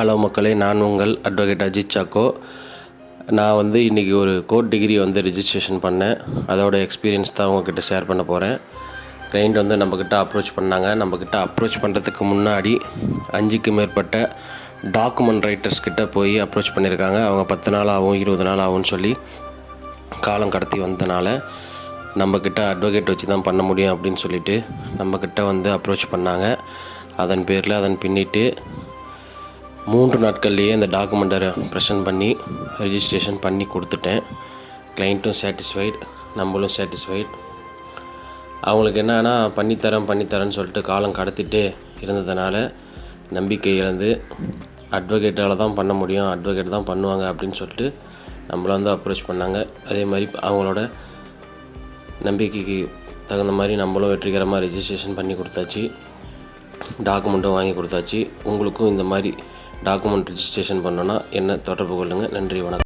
Hello மக்களே, நான் உங்கள் அட்வொகேட் அஜித் சாக்கோ. நான் இன்றைக்கி ஒரு கோர்ட் டிகிரி ரிஜிஸ்ட்ரேஷன் பண்ணேன். அதோட எக்ஸ்பீரியன்ஸ் தான் உங்கள்கிட்ட ஷேர் பண்ண போகிறேன். கிளைண்ட் நம்மக்கிட்ட அப்ரோச் பண்ணாங்க. நம்மக்கிட்ட அப்ரோச் பண்ணுறதுக்கு முன்னாடி 5க்கு மேற்பட்ட டாக்குமெண்ட் ரைட்டர்ஸ் கிட்ட போய் அப்ரோச் பண்ணியிருக்காங்க. அவங்க 10 நாள் ஆகும், 20 நாள் ஆகும்னு சொல்லி காலம் கடத்தி நம்மக்கிட்ட அட்வொகேட் வச்சு தான் பண்ண முடியும் அப்படின்னு சொல்லிட்டு நம்மக்கிட்ட அப்ரோச் பண்ணாங்க. அதன் பேரில் பின்னிட்டு 3 நாட்கள்லேயே இந்த டாக்குமெண்ட்டை ப்ரெசென்ட் பண்ணி ரெஜிஸ்ட்ரேஷன் பண்ணி கொடுத்துட்டேன். கிளைண்ட்டும் சாட்டிஸ்ஃபைட், நம்மளும் சாட்டிஸ்ஃபைட். அவங்களுக்கு என்னன்னா பண்ணித்தரேன்னு சொல்லிட்டு காலம் கடத்திட்டு இருந்ததுனால நம்பிக்கை இழந்து அட்வொகேட்டால் தான் பண்ண முடியும், அட்வொகேட் தான் பண்ணுவாங்க அப்படின்னு சொல்லிட்டு நம்மளை அப்ரோச் பண்ணாங்க. அதே மாதிரி அவங்களோட நம்பிக்கைக்கு தகுந்த மாதிரி நம்மளும் வெற்றிகரமாக ரெஜிஸ்ட்ரேஷன் பண்ணி கொடுத்தாச்சு, டாக்குமெண்ட்டும் வாங்கி கொடுத்தாச்சு. உங்களுக்கும் இந்த மாதிரி டாக்குமெண்ட் ரெஜிஸ்ட்ரேஷன் பண்ணணுன்னா என்ன தொடர்பு கொள்ளுங்கள். நன்றி, வணக்கம்.